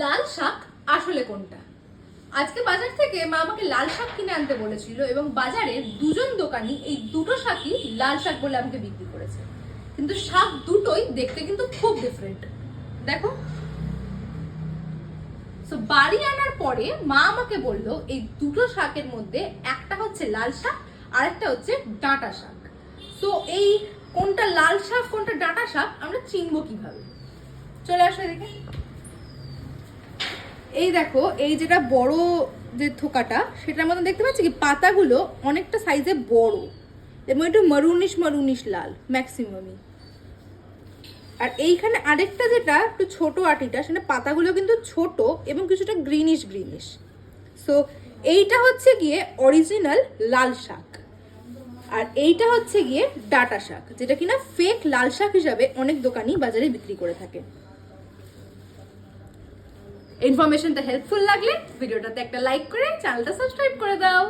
লাল শাক আসলে কোনটা? আজকে বাজার থেকে মা আমাকে লাল শাক কিনে আনতে বলেছিল এবং বাজারে দুজন দোকানি এই দুটো শাকই লাল শাক বলে আমাকে বিক্রি করেছে, কিন্তু শাক দুটোই দেখতে কিন্তু খুব ডিফারেন্ট। দেখো, তো বাড়ি আনার পরে মা আমাকে বললো এই দুটো শাকের মধ্যে একটা হচ্ছে লাল শাক আর একটা হচ্ছে ডাঁটা শাক। তো এই কোনটা লাল শাক কোনটা ডাঁটা শাক আমরা চিনবো কিভাবে? চলে আসো এদিকে। এই দেখো, এই যেটা বড় যে থোকাটা সেটার মধ্যে দেখতে পাচ্ছি কি পাতাগুলো অনেকটা সাইজে বড় এবং একটু মারুনিশ লাল ম্যাক্সিমামই। আর এইখানে আরেকটা যেটা একটু ছোট আটিটা, সেটা পাতাগুলো কিন্তু ছোট এবং কিছুটা গ্রিনিশ। সো এইটা হচ্ছে গিয়ে অরিজিনাল লাল শাক আর এইটা হচ্ছে গিয়ে ডাঁটা শাক, যেটা কিনা ফেক লাল শাক হিসাবে অনেক দোকানি বাজারে বিক্রি করে থাকে। ইনফরমেশনটা হেল্পফুল লাগলে ভিডিওটাতে একটা লাইক করে চ্যানেলটা সাবস্ক্রাইব করে দাও।